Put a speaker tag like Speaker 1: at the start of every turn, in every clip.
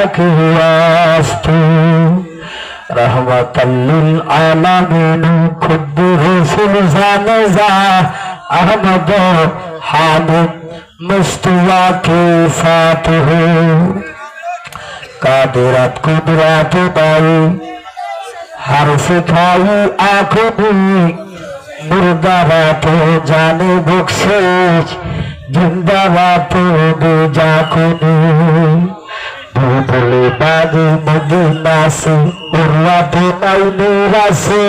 Speaker 1: की वास्ते रहमतल लिल आलमीन खुद रसूल ज़ानज़ा अहमद हामिद मुस्तफा के फातिह कादिरत कुदरत बाई हर्फ खाई आँखों मुर्दा बातो जाने बख्शिश जिंदा बातो दे जाकुनी भूले बागी मदीना से उर्वते नैनी रसे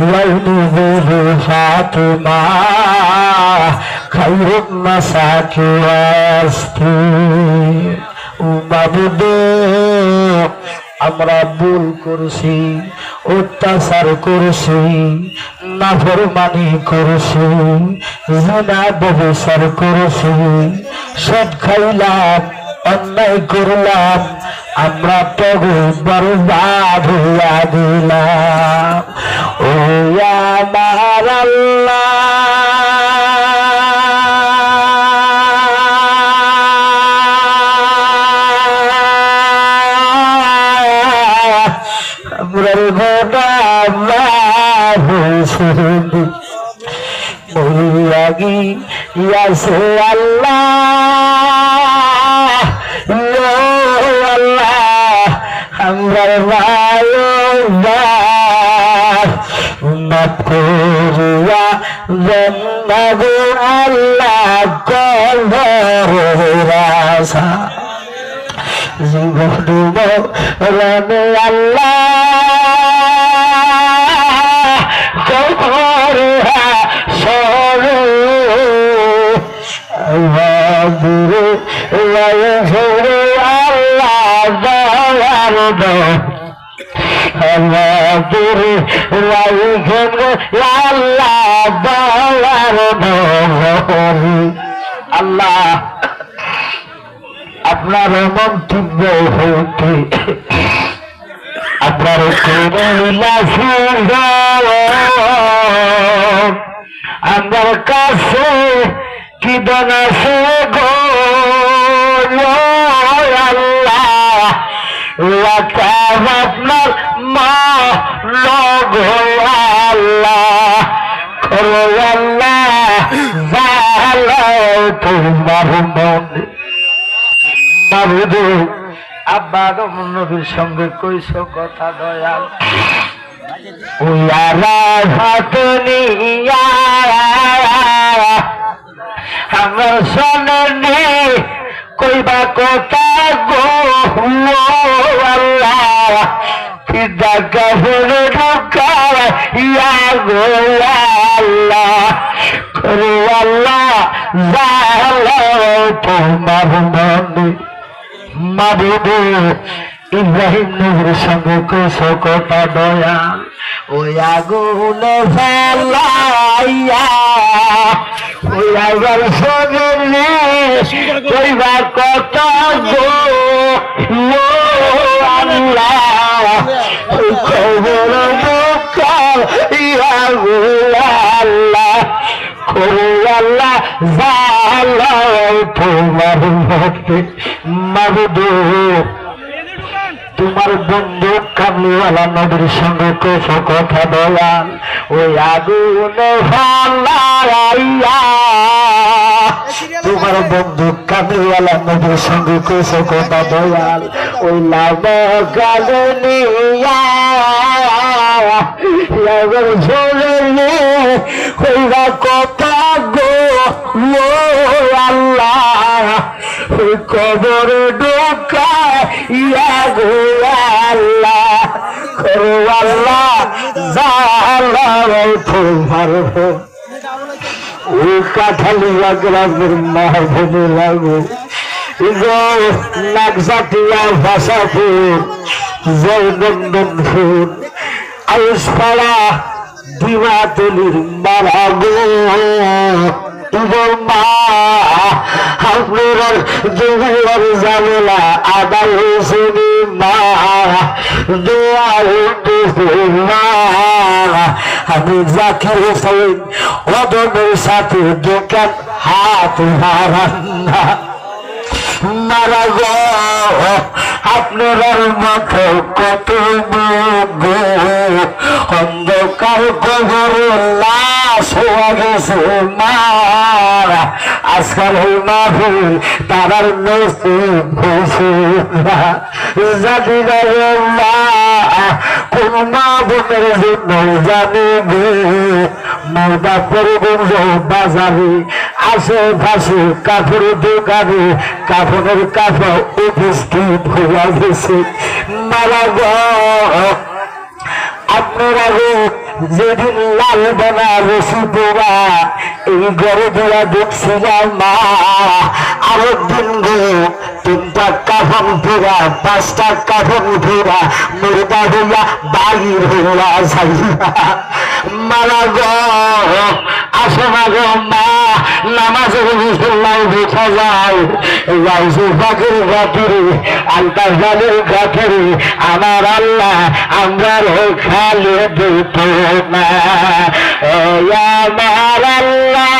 Speaker 1: लैनी बोले फातिमा खैरुन मसाकी वास्ते उमाबुदे আমরা ভুল করছি অত্যাচার করছি নাফরমানি করছি জিনা ব্যভিচার করছি সুদ খাইলাম অন্যায় করলাম আমরা তো বরবাদ হইয়া দিলাম ও আমার আল্লাহ लगी यसे अल्लाह हमर मफूरिया जन्नगु अल्लाह रासा जीवन रने अल्लाह আল্লাহ আপনার মন্তব্য হইতে আপনার আমার কাছে কি দান আছে গো আল্লাহ আপনার মা লগ আল্লাহ করো আল্লাহ তোমার মনে মাবুদু আব্বা নবীর সঙ্গে কইস কথা দয়াল আমার সননি কইবা কথা গো আল্লাহ কিদা কাবরে ঢুকায় ইয়া গো আল্লাহ করো আল্লাহ জালা তোমার মনে মাবুদু ইব্রাহিম নবীর সঙ্গে কইস কথা দয়াল ওই আগুন জ্বালাইয়া ওই আগুন সঙ্গে কইবা কথা গো আল্লাহ খবর ঢুকায় ইয়া গো আল্লাহ করো আল্লাহ জালা তোমার মনে মাবুদু তোমার বন্ধু কামলিওয়ালা নবীর সঙ্গে কইস কথা দয়াল ওই আগুন জ্বালাইয়া তোমার বন্ধু কামলিওয়ালা নবীর সঙ্গে কইস কথা দয়াল ওই লাভ গালে নিয়া কইবা কথা গো আল্লাহ কবর ঢোকায় ইয়া গো আল্লাহ করো আল্লাহ জালা তোমার ওই কাঠালিয়া গ্রামের মাহবুবে লাগো নাগজাটিয়া ভাষাপুর জয়নন্দনপুর আউসপাড়া দিমাতলির মারা গো মা আপনার দুয়ার জামেলা আদায় হয়েছে মা দোয়া মা আমি জাকির হোসেন অদমের সাথে দোকান হাত হারান না মারা গো আপনার মতো কত গো অন্ধকার কবরে লাশ হওয়া গেছে মার আজকাল এই মাহফিল তারার নসিব হয়েছে না জানি না মা কোন মা বোনের জন্য জানিবে মুর্দাপুরগঞ্জ বাজারে আশেপাশে কাপড়ের দোকানে কাপড়ের কাপড় উপস্থিত হইয়া গেছে মারা গো আপনারা যেদিন লাল বানা রসি পোড়া এই ঘরে দিয়া দেখছিলাম মা আরেকদিন গো 3টা কাফন পোড়া 5টা কাফন পোড়া মুর্দা হইয়া বাহির হইয়া যাইয়া মারা গো আসে না গো মা নামাজে মুসল্লাই দেখা যায় রাইজু পাখির ঘাটে আলতা জালের ঘাটে আমার আল্লাহ আমরা খালে দিত না আমার আল্লাহ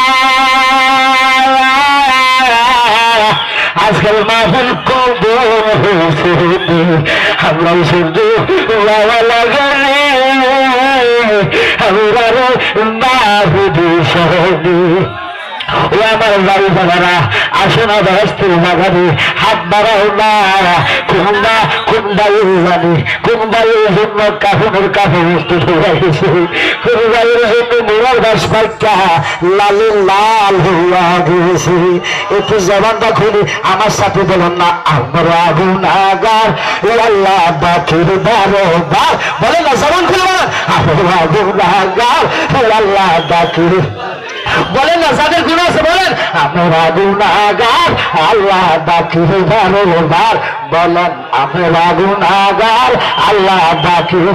Speaker 1: আজকাল মাহফিল কবর হয়েছে আমরা শুধু লাগে আমরা মাহফিল সহনি ও আমার বাড়ি বাবারা আসে না ব্যস্তের বাগানে হাত বাড়াও না কোনবাই জানি কোনবাইয়ের জন্য কাফনের কাপড় বস্তু হয়ে গেছে কোনবাইয়ের জন্য মোড়ার বাস পাইটা লালে লাল হইয়া গেছে একটু জবানটা খুলি আমার সাথে বলেন না আমরা গুনাহগার আল্লাহ বাকির বারবার বলেন না জবান খুলে বলেন আমরা গুনাহগার আল্লাহ বাকির বলেন না যাদের গুনাহ আছে বলেন আমরা গুনাহগার আল্লাহ বাকির বারবার বলেন আমরা গুনাহগার আল্লাহ বাকির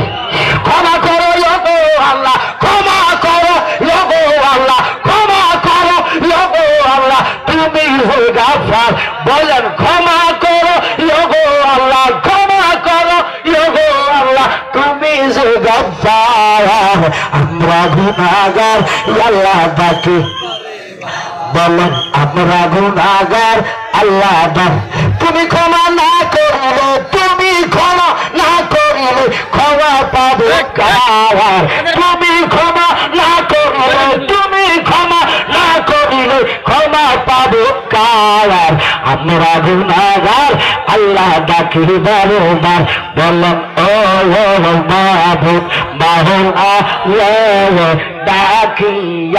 Speaker 1: ক্ষমা করো গো আল্লাহ ক্ষমা করো গো আল্লাহ ক্ষমা করো গো আল্লাহ তুমি হো গাফার বলেন ক্ষমা করো গো আল্লাহ ক্ষমা করো গো আল্লাহ তুমি যে গাফার আমরা গুনাহগার আল্লাহ বাকি বলেন আমরা গুনাহগার আল্লাহ তুমি ক্ষমা না করিলে তুমি ক্ষমা না করিলে ক্ষমা পাবে কার তুমি ক্ষমা না করিলে তুমি ক্ষমা না করিলে ক্ষমা পাবে কার আমরা গুনাহগার আল্লাহ ডাকি বারবার বলেন ও মাহবুব মাহুল আল্লাহ ডাকি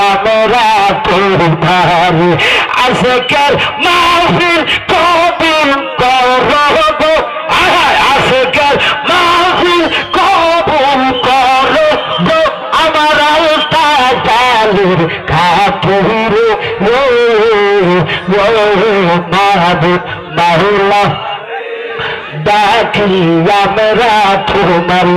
Speaker 1: আমরা তোমার আজকের মাহফিল কবুল করো গো আজকের মাহফিল কবুল করো গো আমার আলতাজালের খাতুরে মাহবুব মাহুল্লাহ ডাকি আমরা তোমার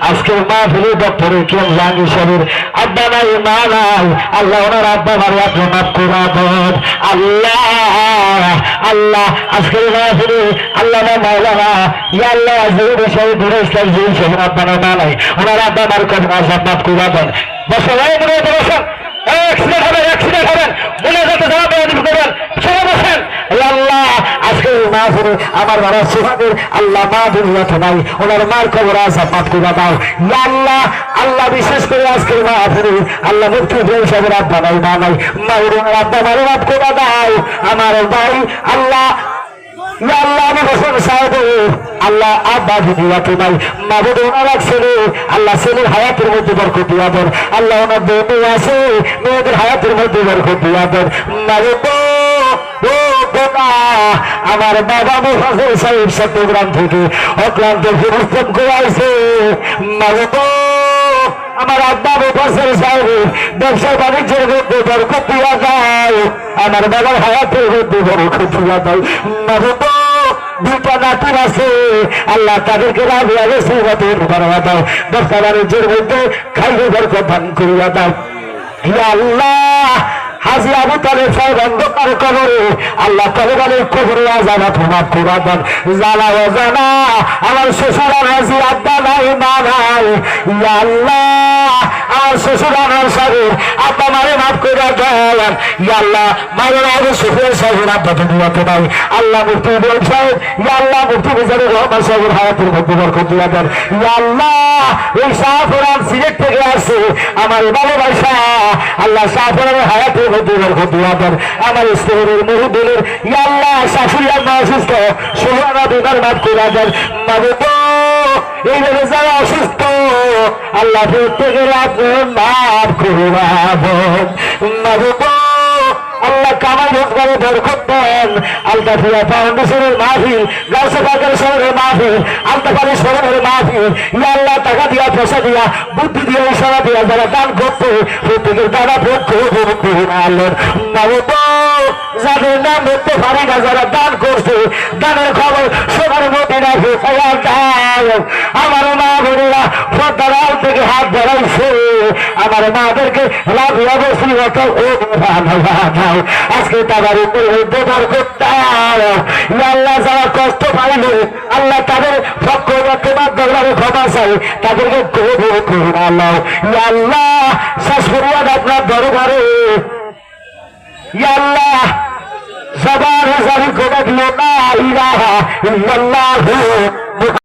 Speaker 1: আজকের মাহফিলে ডক্টরের কেমন সাহেবের আব্বা নাই মা নাই আল্লাহ ওনার আব্বা মারে আপনি মাফ করা দেন আল্লাহ আল্লাহ আজকের মাহফিলে আল্লাহ মাওলানা ইয়া আল্লাহ জহুর সাহেব দুরস্তার জহুর সাহেব আব্বা নাই মা নাই ওনার আব্বা মার কথা মাফ করা দেন বসে মনে বসেন অ্যাক্সিডেন্ট হবেন মনে যাতে জবাব করবেন সবাই বসেন আল্লাহ আজকে মাহফিলে আমার বাবা সুহাদের আল্লাহ মা দুনিয়াতে নাই ওনার মার খবর আছে মাফ করে দাও ইয়া আল্লাহ আল্লাহ বিশেষ করে আজকের মাহফিলে আল্লাহ মুক্তি ইব্রাহিম সাহেবের আব্বা নাই মা নাই মায়ের আব্বা মারে মাফ করে দাও আমার ভাই আল্লাহ ইয়া আল্লাহ আমি বসেন সাহেব আল্লাহ আব্বা দুনিয়াতে নাই মাবুদ ওনার ছেলে আল্লাহ ছেলের হায়াতের মধ্যে বরকত দিয়া দেন আল্লাহ ওনার বউ আছে মেয়েদের হায়াতের মধ্যে বরকত দিয়া দেন মাবুদ আমার বাবা মুফাজ্জল সাহেব চট্টগ্রাম থেকে অক্লান্ত পরিশ্রম করে আসে মাবুদ আমার আব্বা মুফাজ্জল সাহেব ব্যবসা বাণিজ্যের মধ্যে বরকত দিয়া যায় আমার বাবার হায়াতের মধ্যে বরকত দিয়া দেয় মাবুদ দুটা নাতির আছে আল্লাহ তাদেরকে রাবিয়া রসিবতের বাড়াইয়া দাও ব্যবসা বাণিজ্যের মধ্যে খাইয়ে বরকত দান করিয়া দাও ইয়া আল্লাহ হাজী আবু তালেব সাহেব অন্ধকার কবরে আল্লাহ তালেবানের কবরে আজাবা তোমার পুরাতন জানা ও জানা আমার শ্বশুর হাজী আব্বা নাই মা নাই ইয়া আল্লাহ আমার শ্বশুর আমার সাহেব আব্বা মারে মাফ করে দেন ইয়া আল্লাহ মায়ের আগে শ্বশুরের সাহেব আব্বা তো দুয়াতে নাই আল্লাহ মুফতি বল সাহেব ইয়া আল্লাহ মুফতি বিজারে রহমান সাহেবের হায়াতের মধ্যে বরকত দিয়া দেন ইয়া আল্লাহ এই শাহপুরান সিলেট থেকে আসছে আমার ভালোবাসা আল্লাহ শাহপুরানের হায়াতের মধ্যে বরকত দিয়া দেন আমার স্ত্রীর মুরুদ্দিনের ইয়া আল্লাহ শাশুড়ি আম্মা অসুস্থ সোহানা বিমার মাফ করে দেন মাবুদ এইভাবে যারা অসুস্থ আল্লাহ প্রত্যেকের আপনার মাফ করে দেন মাবুদ আল্লাহ কামাই রোজগারে বরকত দেন আলতাফিয়া ফাউন্ডেশনের মাহফিল গাউসে পাকের শহরের মাহফিল আলতাফারি শহরের মাহফিল ইয়া আল্লাহ টাকা দিয়া পয়সা দিয়া বুদ্ধি দিয়া ইশারা দিয়া যারা দান করতে প্রত্যেকের দ্বারা পক্ষ আল্লাহর মাবুদ যাদের নাম ধরতে পারি না যারা দান করছে দানের খবর সবার মধ্যে রাখে আমার মা বোনেরা পর্দার আল থেকে হাত ধরাইছে আমার মাদেরকে লাভিয়া বসি অত আজকে তাদের উপরে ব্যবহার করতাম আল্লাহ যারা কষ্ট পাইলে আল্লাহ তাদের পক্ষ তোমার ক্ষমা চাই তাদেরকে আল্লাহ আল্লাহ শেষ করিয়া আপনার দরবারে আল্লাহ সবার জারি করে দিল না ইলাহা ইল্লাল্লাহু